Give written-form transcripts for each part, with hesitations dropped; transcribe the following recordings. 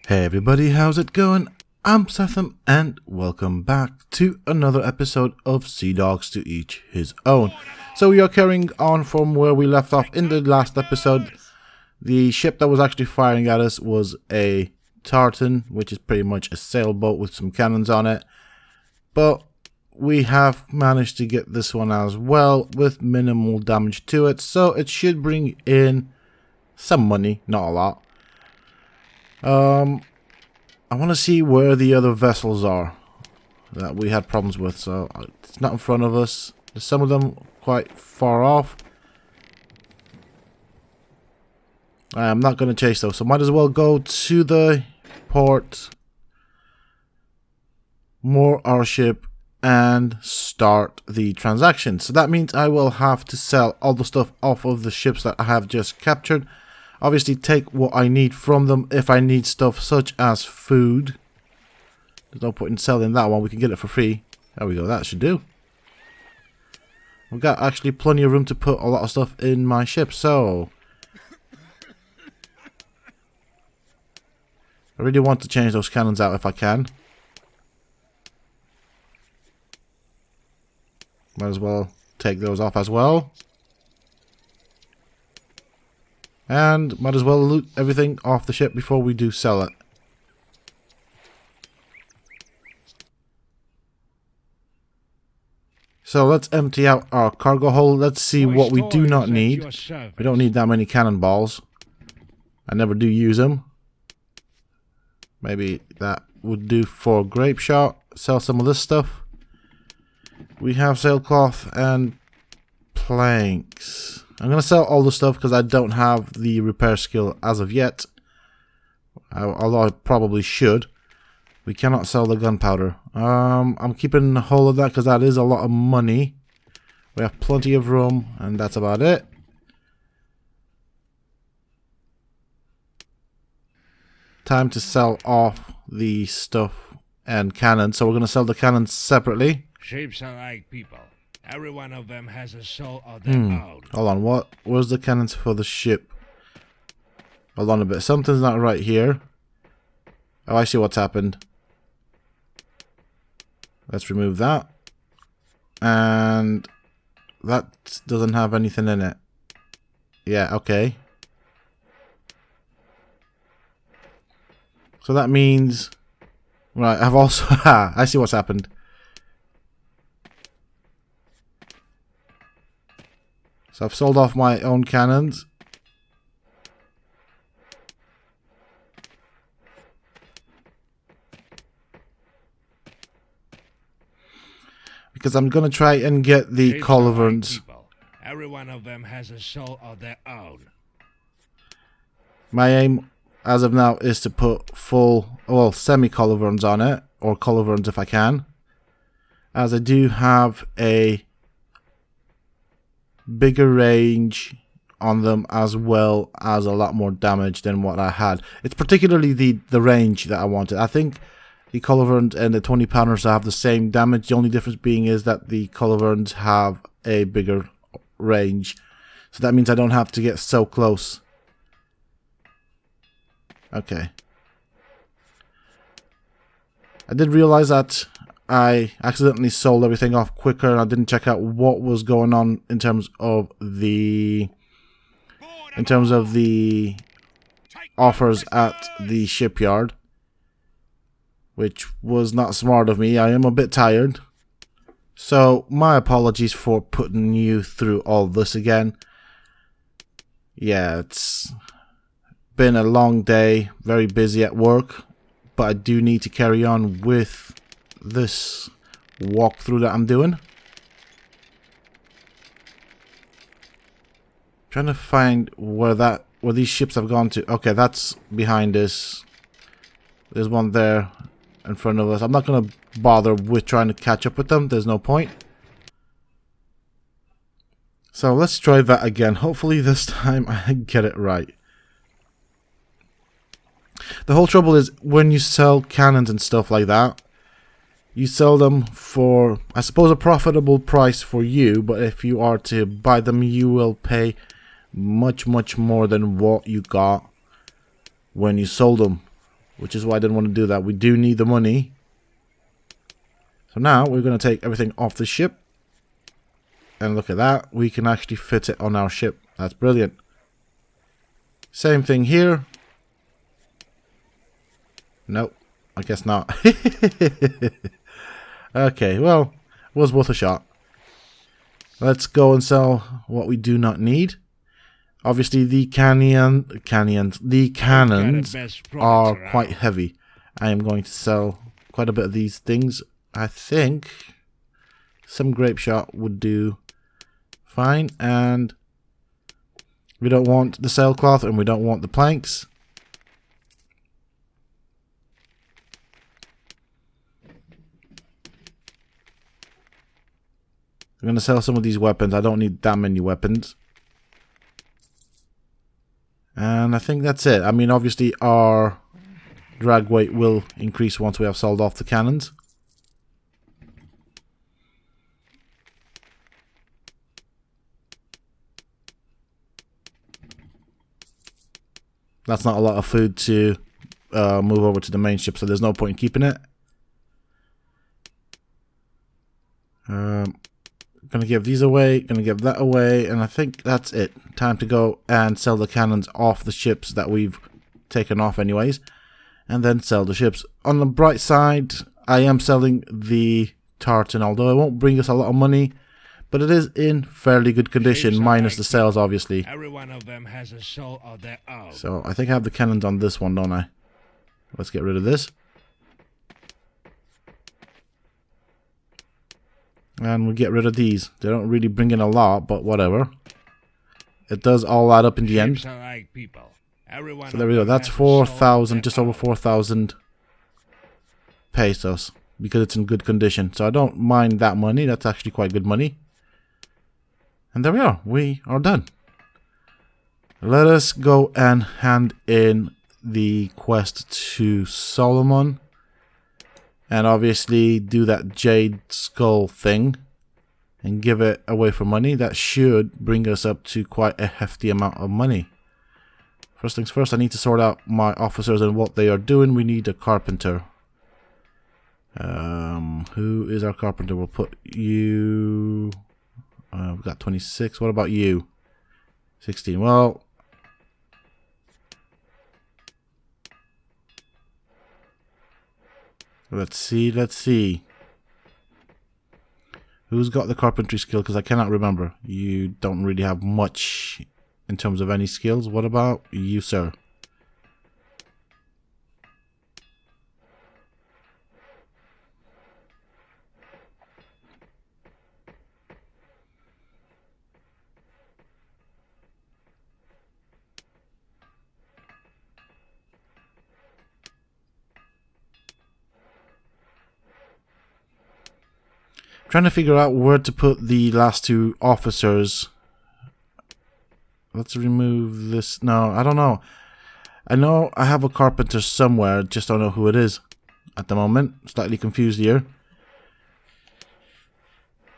Hey everybody, how's it going? I'm Sethum and welcome back to another episode of Sea Dogs to Each His Own. So we are carrying on from where we left off in the last episode. The ship that was actually firing at us was a tartan, which is pretty much a sailboat with some cannons on it. But we have managed to get this one as well with minimal damage to it, so it should bring in some money, not a lot. I want to see where the other vessels are that we had problems with. So it's not in front of us. There's some of them quite far off. I'm not going to chase those, so might as well go to the port, moor our ship, and start the transaction. So that means I will have to sell all the stuff off of the ships that I have just captured. Obviously take what I need from them. If I need stuff such as food, there's no point in selling that one. We can get it for free. There we go, that should do. We've got actually plenty of room to put a lot of stuff in my ship, so I really want to change those cannons out if I can. Might as well take those off as well. And might as well loot everything off the ship before we do sell it. So let's empty out our cargo hold. Let's see what we do not need. We don't need that many cannonballs. I never do use them. Maybe that would do for grape shot. Sell some of this stuff. We have sailcloth and planks. I'm going to sell all the stuff because I don't have the repair skill as of yet. Although I probably should. We cannot sell the gunpowder. I'm keeping a hold of that because that is a lot of money. We have plenty of room and that's about it. Time to sell off the stuff and cannons. So we're going to sell the cannons separately. Ships are like people. Every one of them has a soul of their own. Hold on, where's the cannons for the ship? Hold on a bit, something's not right here. Oh, I see what's happened. Let's remove that. And that doesn't have anything in it. Yeah, okay. So that means... Right, I've also... I see what's happened. So I've sold off my own cannons. Because I'm going to try and get the culverins. Every one of them has a soul of their own. My aim as of now is to put full, well, semi-culverins on it. Or culverins if I can. As I do have a bigger range on them as well as a lot more damage than what I had. It's particularly the range that I wanted. I think the culverins and the 20 pounders have the same damage. The only difference being is that the culverins have a bigger range. So that means I don't have to get so close. Okay. I did realize that I accidentally sold everything off quicker and I didn't check out what was going on in terms of the offers at the shipyard, which was not smart of me. I am a bit tired, so my apologies for putting you through all this again. Yeah, it's been a long day, very busy at work, but I do need to carry on with this walkthrough that I'm doing. Trying to find where these ships have gone to. Okay, that's behind us. There's one there in front of us. I'm not gonna bother with trying to catch up with them. There's no point. So let's try that again. Hopefully this time I get it right. The whole trouble is when you sell cannons and stuff like that, you sell them for, I suppose, a profitable price for you, but if you are to buy them, you will pay much more than what you got when you sold them. which is why I didn't want to do that. We do need the money. So now we're going to take everything off the ship. And look at that. We can actually fit it on our ship. That's brilliant. Same thing here. Nope. I guess not. Okay, well, was worth a shot. Let's go and sell what we do not need. Obviously, the cannons are quite heavy. I am going to sell quite a bit of these things. I think some grape shot would do fine, and we don't want the sailcloth and we don't want the planks. I'm going to sell some of these weapons. I don't need that many weapons. And I think that's it. I mean, obviously our drag weight will increase once we have sold off the cannons. That's not a lot of food to move over to the main ship, so there's no point in keeping it. Gonna give these away, gonna give that away, and I think that's it. Time to go and sell the cannons off the ships that we've taken off anyways, and then sell the ships. On the bright side, I am selling the tartan, although it won't bring us a lot of money, but it is in fairly good condition, minus the sails obviously. Every one of them has a soul of their own. So I think I have the cannons on this one, don't I? Let's get rid of this. And we'll get rid of these. They don't really bring in a lot, but whatever. It does all add up in the end. Like people. So there we go. That's 4,000, just over 4,000 pesos. Because it's in good condition. So I don't mind that money. That's actually quite good money. And there we are. We are done. Let us go and hand in the quest to Solomon. And obviously do that jade skull thing and give it away for money. That should bring us up to quite a hefty amount of money. First things first, I need to sort out my officers and what they are doing. We need a carpenter. Who is our carpenter? We'll put you... we've got 26. What about you? 16. Well... Let's see. Who's got the carpentry skill? Because I cannot remember. You don't really have much in terms of any skills. What about you, sir? Trying to figure out where to put the last two officers. Let's remove this. No, I don't know. I know I have a carpenter somewhere, just don't know who it is at the moment. Slightly confused here.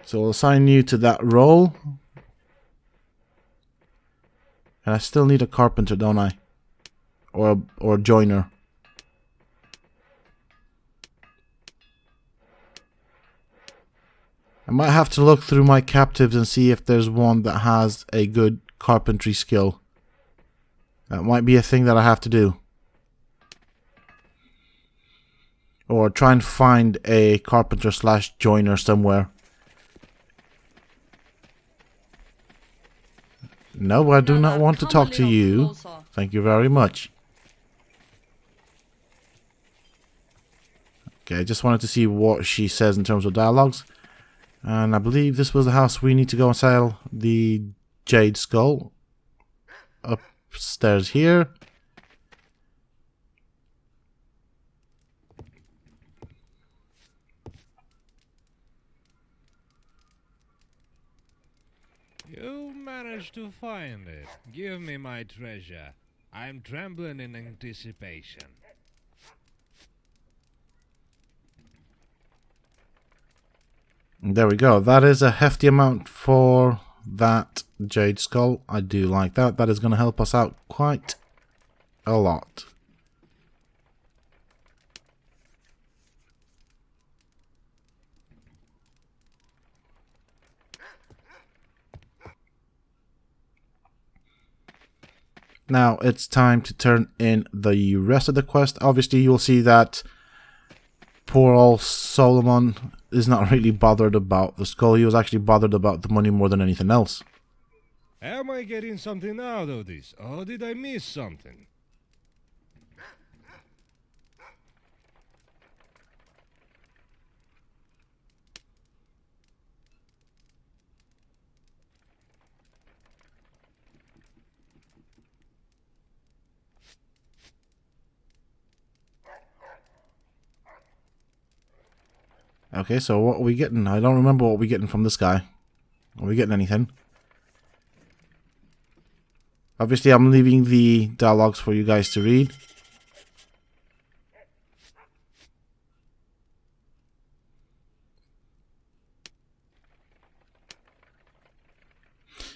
So I'll assign you to that role. And I still need a carpenter, don't I? Or a joiner. I might have to look through my captives and see if there's one that has a good carpentry skill. That might be a thing that I have to do. Or try and find a carpenter slash joiner somewhere. No, I do not want to talk to you. Thank you very much. Okay, I just wanted to see what she says in terms of dialogues. And I believe this was the house we need to go and sell the jade skull. Upstairs here. You managed to find it. Give me my treasure. I'm trembling in anticipation. There we go. That is a hefty amount for that jade skull. I do like that. That is going to help us out quite a lot. Now it's time to turn in the rest of the quest. Obviously, you'll see that poor old Solomon is not really bothered about the skull. He was actually bothered about the money more than anything else. Am I getting something out of this, or did I miss something? Okay, so what are we getting? I don't remember what we're getting from this guy. Are we getting anything? Obviously, I'm leaving the dialogues for you guys to read.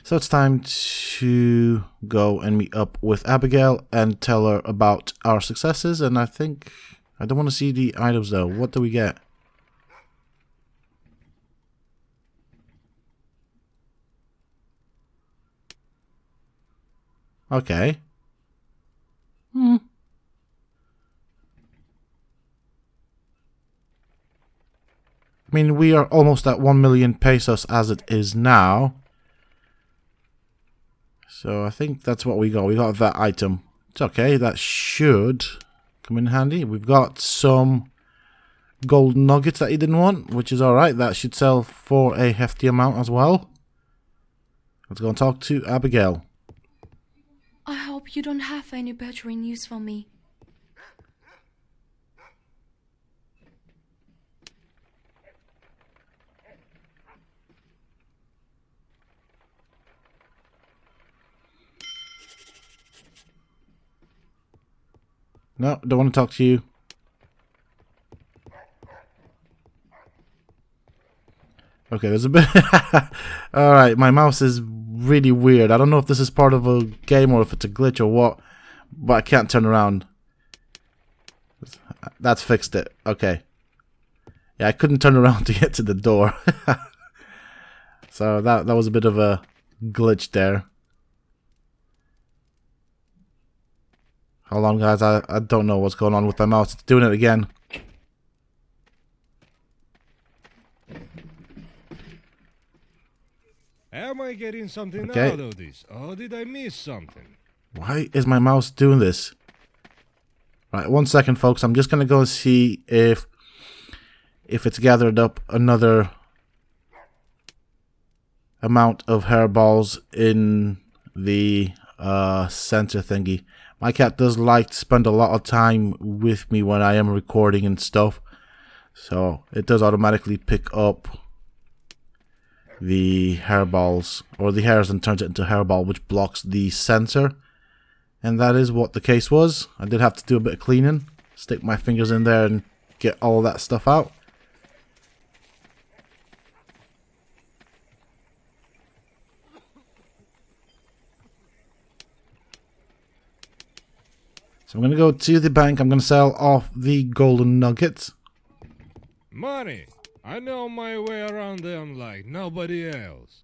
So it's time to go and meet up with Abigail and tell her about our successes. And I think... I don't want to see the items though. What do we get? Okay. I mean, we are almost at 1 million pesos as it is now. So I think that's what we got. We got that item. It's okay. That should come in handy. We've got some gold nuggets that he didn't want, which is alright. That should sell for a hefty amount as well. Let's go and talk to Abigail. I hope you don't have any better news for me. No, don't want to talk to you. Okay, there's a bit... Alright, my mouse is really weird. I don't know if this is part of a game or if it's a glitch or what, but I can't turn around. That's fixed it. Okay. Yeah, I couldn't turn around to get to the door. So that was a bit of a glitch there. Hold on, guys. I don't know what's going on with my mouse. It's doing it again. Am I getting something out of this, or did I miss something? Why is my mouse doing this? Right, 1 second, folks. I'm just gonna go and see if it's gathered up another amount of hairballs in the center thingy. My cat does like to spend a lot of time with me when I am recording and stuff, so it does automatically pick up the hairballs or the hairs and turns it into hairball, which blocks the sensor. And that is what the case was. I did have to do a bit of cleaning, stick my fingers in there and get all that stuff out. So I'm going to go to the bank. I'm going to sell off the golden nuggets. Money! I know my way around them like nobody else.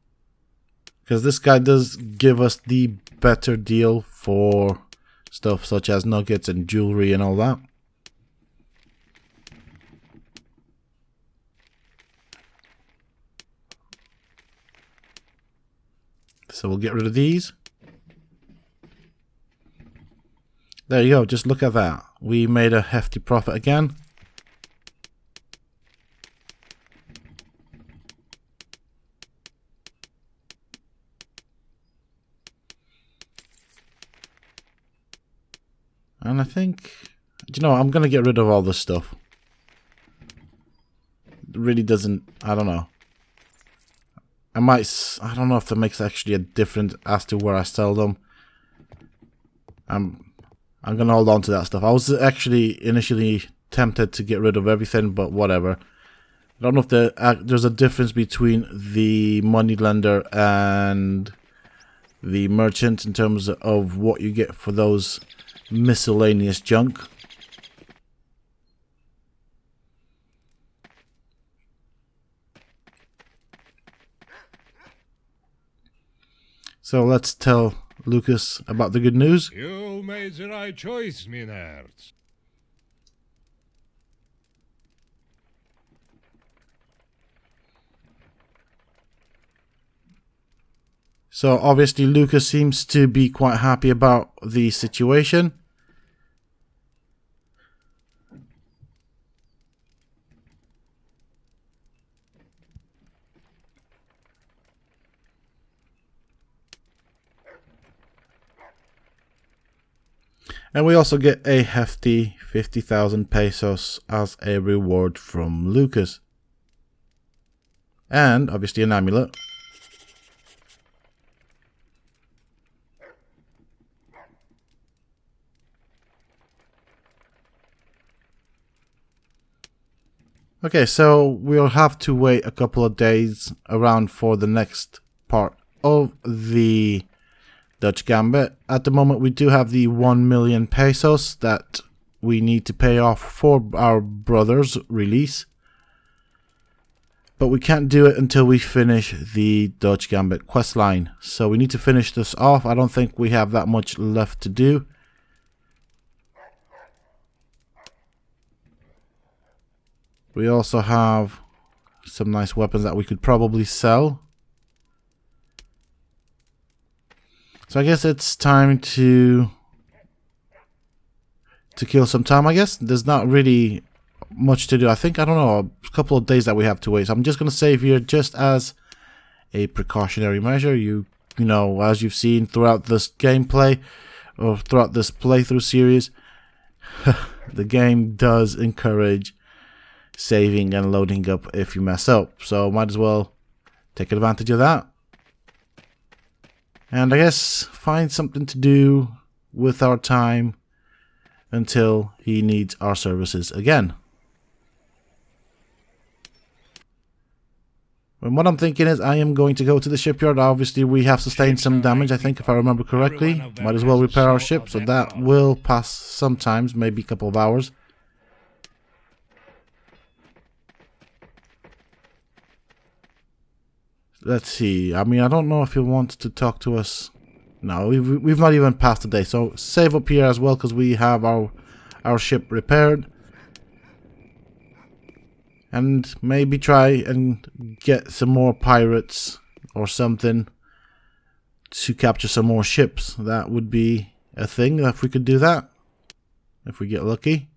Because this guy does give us the better deal for stuff such as nuggets and jewelry and all that. So we'll get rid of these. There you go, just look at that. We made a hefty profit again. And I think, you know, I'm going to get rid of all this stuff. It really doesn't, I don't know. I don't know if that makes actually a difference as to where I sell them. I'm going to hold on to that stuff. I was actually initially tempted to get rid of everything, but whatever. I don't know if there's a difference between the moneylender and the merchant in terms of what you get for those miscellaneous junk. So let's Lucas about the good news. You made the right choice, Minert. So obviously Lucas seems to be quite happy about the situation. And we also get a hefty 50,000 pesos as a reward from Lucas. And obviously an amulet. Okay, so we'll have to wait a couple of days around for the next part of the Dutch Gambit. At the moment we do have the 1 million pesos that we need to pay off for our brother's release. But we can't do it until we finish the Dutch Gambit questline. So we need to finish this off. I don't think we have that much left to do. We also have some nice weapons that we could probably sell. So I guess it's time to kill some time, I guess. There's not really much to do. I think, I don't know, a couple of days that we have to wait. So I'm just going to save here just as a precautionary measure. You know, as you've seen throughout this gameplay, or throughout this playthrough series, the game does encourage saving and loading up if you mess up. So might as well take advantage of that. And I guess find something to do with our time until he needs our services again. And what I'm thinking is I am going to go to the shipyard. Obviously we have sustained some damage, I think, if I remember correctly. Might as well repair our ship, so that will pass sometimes, maybe a couple of hours. Let's see. I mean, I don't know if he wants to talk to us. No, we've not even passed the day. So save up here as well, because we have our ship repaired. And maybe try and get some more pirates or something to capture some more ships. That would be a thing if we could do that. If we get lucky.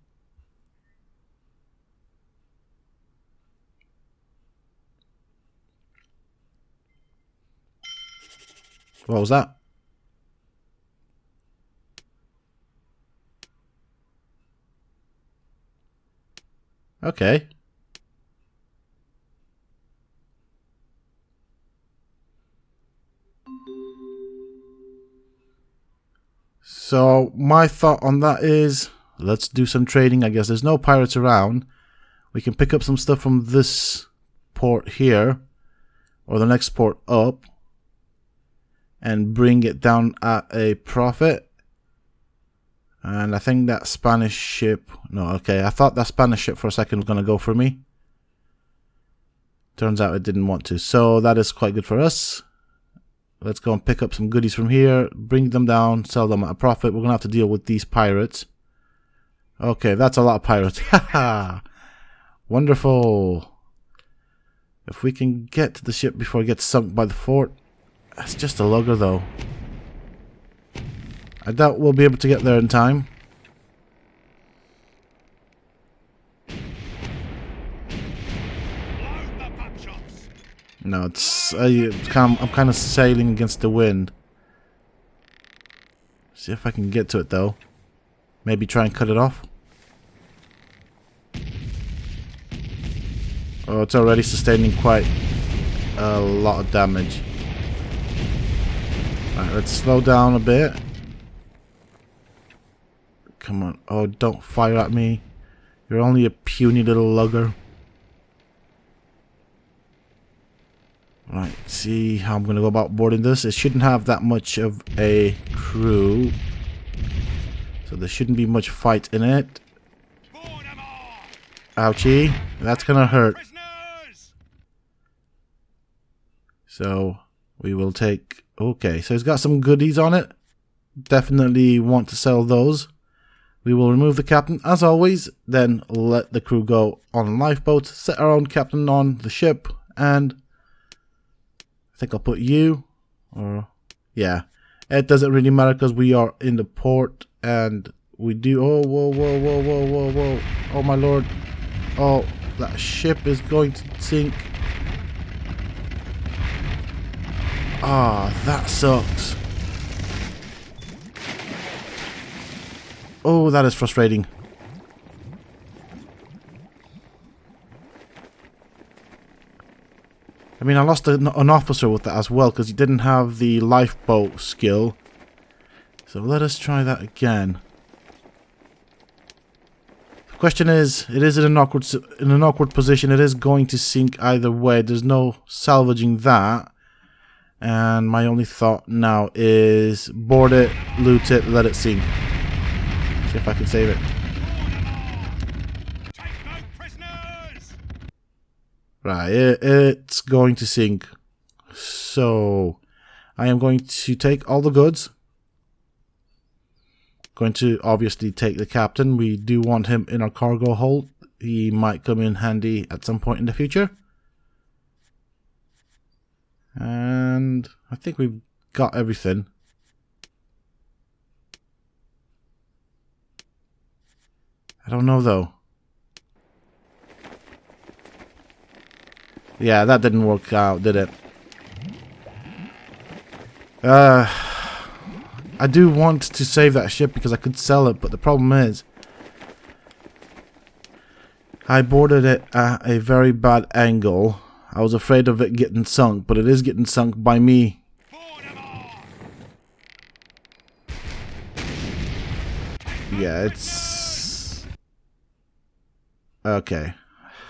What was that? Okay. So my thought on that is, let's do some trading. I guess there's no pirates around. We can pick up some stuff from this port here, or the next port up, and bring it down at a profit. And I think that Spanish ship... No, okay, I thought that Spanish ship for a second was going to go for me. Turns out it didn't want to. So that is quite good for us. Let's go and pick up some goodies from here, bring them down, sell them at a profit. We're going to have to deal with these pirates. Okay, that's a lot of pirates. Haha! Wonderful. If we can get to the ship before it gets sunk by the fort. That's just a lugger though. I doubt we'll be able to get there in time. No, it's I'm kind of sailing against the wind. See if I can get to it though. Maybe try and cut it off. Oh, it's already sustaining quite a lot of damage. Alright, let's slow down a bit. Come on. Oh, don't fire at me. You're only a puny little lugger. Right, see how I'm going to go about boarding this. It shouldn't have that much of a crew. So there shouldn't be much fight in it. Ouchie. That's going to hurt. So we will take... Okay, so it's got some goodies on it. definitely want to sell those. We will remove the captain as always, then let the crew go on lifeboats, set our own captain on the ship, and I think I'll put you, or yeah, it doesn't really matter because we are in the port and we do, oh, whoa, oh my lord, oh, that ship is going to sink. Ah, that sucks. Oh, that is frustrating. I mean, I lost an officer with that as well because he didn't have the lifeboat skill. So let us try that again. The question is, it is in an awkward position. It is going to sink either way. There's no salvaging that. And my only thought now is board it, loot it, let it sink. See if I can save it. Right, it's going to sink. So I am going to take all the goods. Going to obviously take the captain. We do want him in our cargo hold. He might come in handy at some point in the future. And I think we've got everything. I don't know though. Yeah, that didn't work out, did it? I do want to save that ship because I could sell it, but the problem is I boarded it at a very bad angle. I was afraid of it getting sunk, but it is getting sunk by me. Yeah, it's... okay.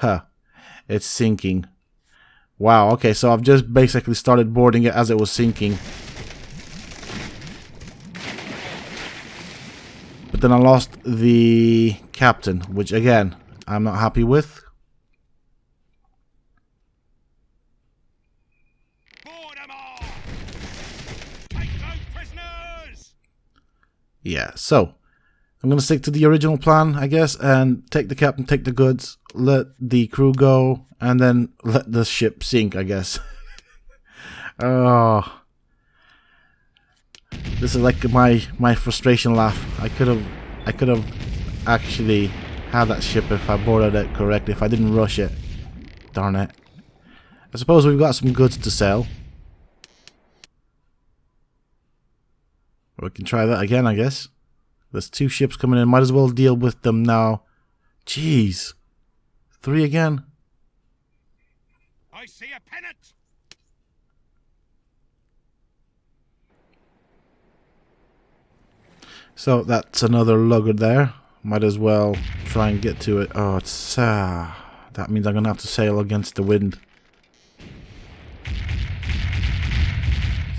Huh. It's sinking. Wow, okay, so I've just basically started boarding it as it was sinking. But then I lost the captain, which again, I'm not happy with. Yeah, so I'm going to stick to the original plan, I guess, and take the captain, take the goods, let the crew go, and then let the ship sink, I guess. Oh, this is like my frustration laugh. I could have actually had that ship if I boarded it correctly, if I didn't rush it. Darn it. I suppose we've got some goods to sell. We can try that again, I guess. There's 2 ships coming in. Might as well deal with them now. Jeez. 3 again. I see a pennant. So that's another lugger there. Might as well try and get to it. Oh, it's that means I'm gonna have to sail against the wind.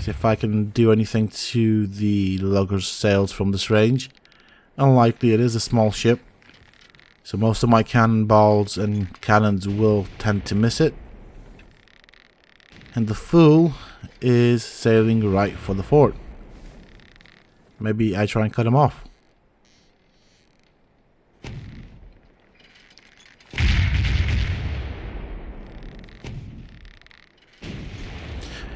See if I can do anything to the lugger's sails from this range. Unlikely, it is a small ship, so most of my cannonballs and cannons will tend to miss it. And the fool is sailing right for the fort. Maybe I try and cut him off.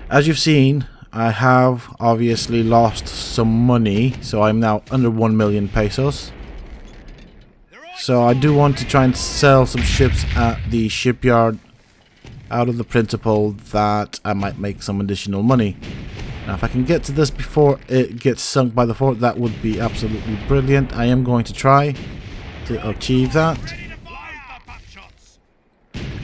As you've seen, I have obviously lost some money, so I'm now under 1 million pesos. So I do want to try and sell some ships at the shipyard out of the principle that I might make some additional money. Now if I can get to this before it gets sunk by the fort, that would be absolutely brilliant. I am going to try to achieve that.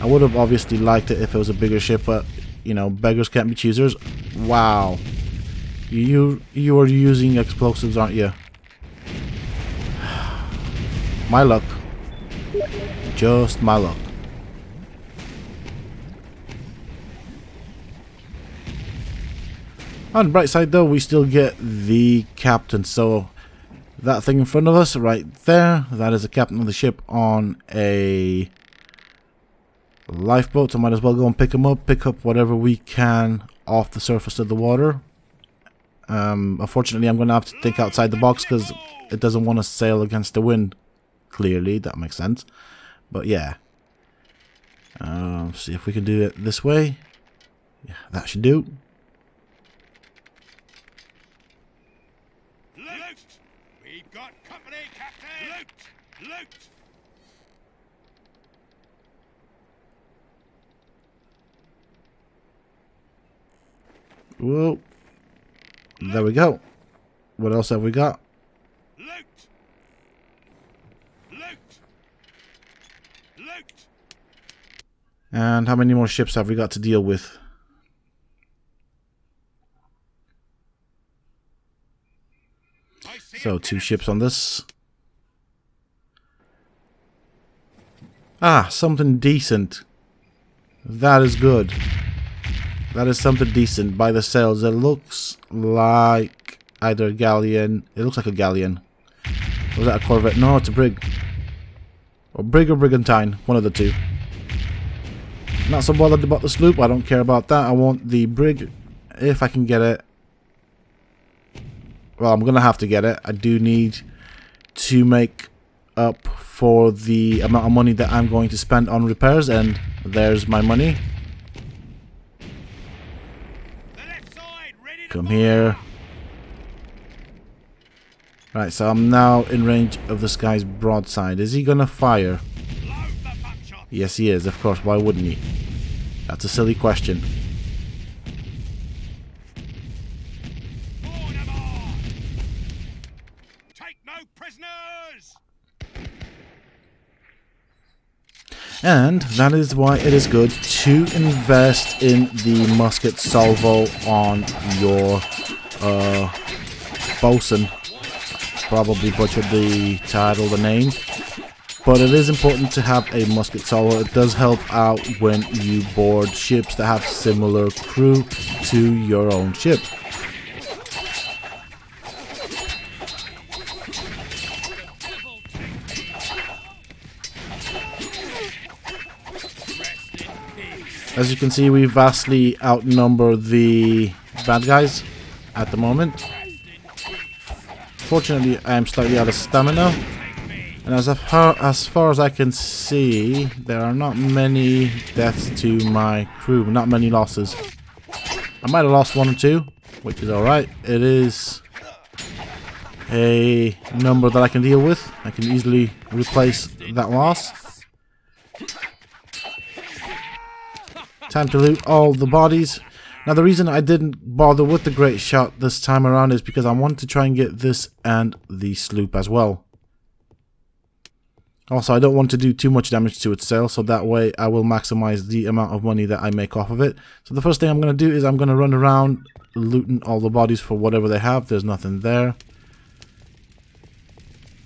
I would have obviously liked it if it was a bigger ship, but you know, beggars can't be choosers. Wow. You are using explosives, aren't you? My luck. Just my luck. On the bright side though, we still get the captain, so that thing in front of us right there, that is the captain of the ship on a lifeboat, so might as well go and pick him up, pick up whatever we can off the surface of the water. Unfortunately, I'm going to have to think outside the box because it doesn't want to sail against the wind. Clearly, that makes sense. But yeah. See if we can do it this way. Yeah, that should do. Loot! We've got company, Captain! Loot! Loot! Whoa. There we go. What else have we got? Loot! Loot! Loot! And how many more ships have we got to deal with? I see So a 2 pennant. ships on this. Ah, something decent. That is good. That is something decent. By the sails, it looks like either a galleon. It looks like a galleon. Was that a corvette? No, it's a brig. Or brig or brigantine. One of the two. Not so bothered about the sloop. I don't care about that. I want the brig if I can get it. Well, I'm going to have to get it. I do need to make up for the amount of money that I'm going to spend on repairs. And there's my money. The left side, ready to Come fire. here. Right, so I'm now in range of this guy's broadside. Is he going to fire? Load the buckshot. Yes, he is. Of course, why wouldn't he? That's a silly question. Board 'em on. Take no prisoners. And that is why it is good to invest in the musket salvo on your bosun. Probably butchered the title, the name. But it is important to have a musket salvo. It does help out when you board ships that have similar crew to your own ship. As you can see, we vastly outnumber the bad guys at the moment. Fortunately, I am slightly out of stamina. And as far as I can see, there are not many deaths to my crew. Not many losses. I might have lost 1 or 2, which is alright. It is a number that I can deal with. I can easily replace that loss. Time to loot all the bodies. Now the reason I didn't bother with the great shot this time around is because I wanted to try and get this and the sloop as well. Also, I don't want to do too much damage to its sail, so that way I will maximize the amount of money that I make off of it. So the first thing I'm going to do is I'm going to run around looting all the bodies for whatever they have. There's nothing there.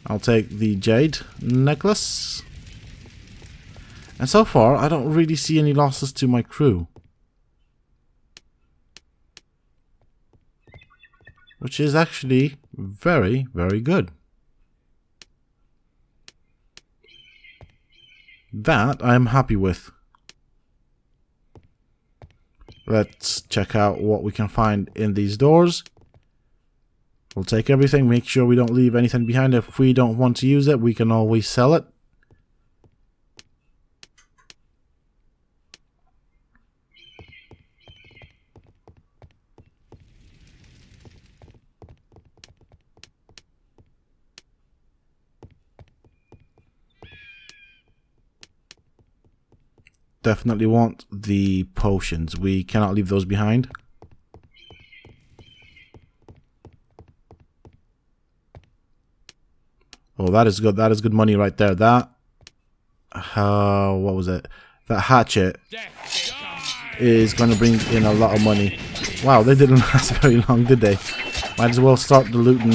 I'll take the jade necklace. And so far, I don't really see any losses to my crew. Which is actually very, very good. That I am happy with. Let's check out what we can find in these doors. We'll take everything, make sure we don't leave anything behind. If we don't want to use it, we can always sell it. Definitely want the potions. We cannot leave those behind. Oh, that is good. That is good money right there. That, what was it? That hatchet is going to bring in a lot of money. Wow, they didn't last very long, did they? Might as well start the looting.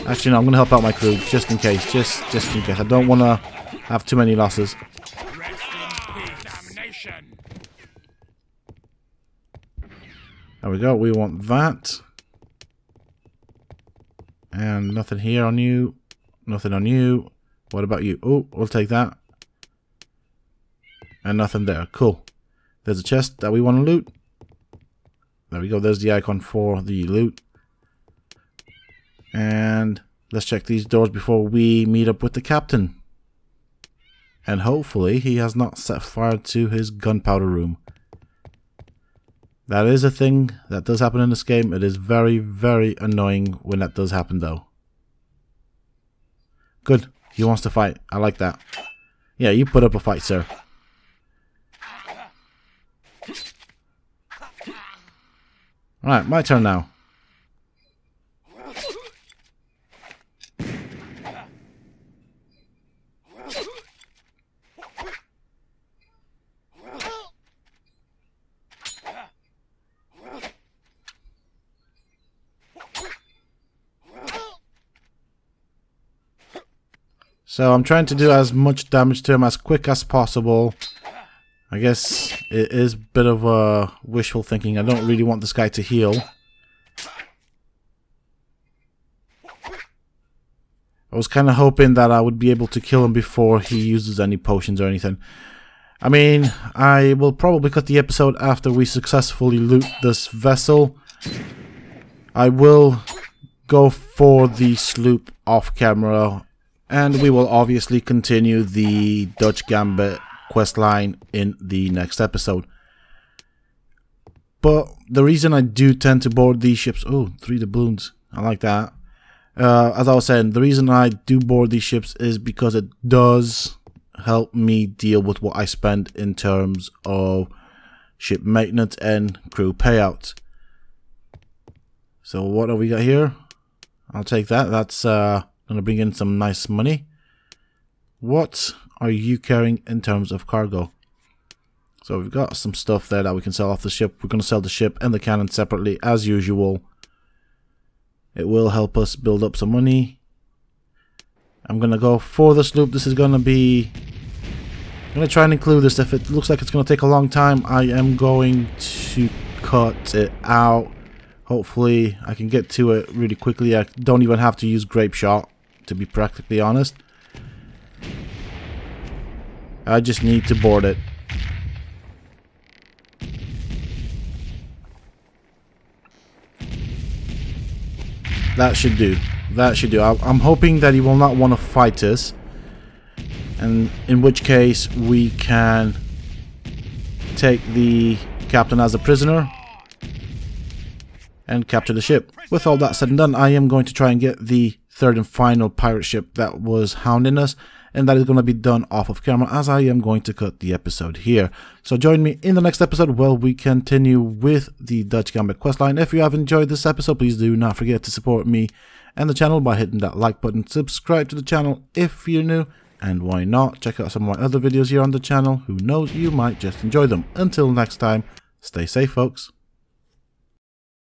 Actually, no, I'm going to help out my crew just in case. Just in case. I don't want to have too many losses. There we go. We want that. And nothing here on you. Nothing on you. What about you? Oh, we'll take that. And nothing there. Cool. There's a chest that we want to loot. There we go. There's the icon for the loot. And let's check these doors before we meet up with the captain. And hopefully he has not set fire to his gunpowder room. That is a thing that does happen in this game. It is very, very annoying when that does happen though. Good. He wants to fight. I like that. Yeah, you put up a fight, sir. Alright, my turn now. So I'm trying to do as much damage to him as quick as possible. I guess it is a bit of a wishful thinking. I don't really want this guy to heal. I was kind of hoping that I would be able to kill him before he uses any potions or anything. I mean, I will probably cut the episode after we successfully loot this vessel. I will go for the sloop off camera. And we will obviously continue the Dutch Gambit questline in the next episode. But the reason I do tend to board these ships... Oh, 3 doubloons. I like that. As I was saying, the reason I do board these ships is because it does help me deal with what I spend in terms of ship maintenance and crew payouts. So what have we got here? I'll take that. That's... gonna bring in some nice money. What are you carrying in terms of cargo? So we've got some stuff there that we can sell off the ship. We're gonna sell the ship and the cannon separately as usual. It will help us build up some money. I'm gonna go for the sloop. This is gonna be... I'm gonna try and include this. If it looks like it's gonna take a long time, I am going to cut it out. Hopefully I can get to it really quickly. I don't even have to use grape shot, to be practically honest. I just need to board it. That should do. That should do. I'm hoping that he will not want to fight us. And in which case we can take the captain as a prisoner and capture the ship. With all that said and done, I am going to try and get the third and final pirate ship that was hounding us, and that is going to be done off of camera as I am going to cut the episode here. So join me in the next episode where we continue with the Dutch Gambit questline. If you have enjoyed this episode, please do not forget to support me and the channel by hitting that like button. Subscribe to the channel if you're new, and why not check out some of my other videos here on the channel. Who knows, you might just enjoy them. Until next time, stay safe folks.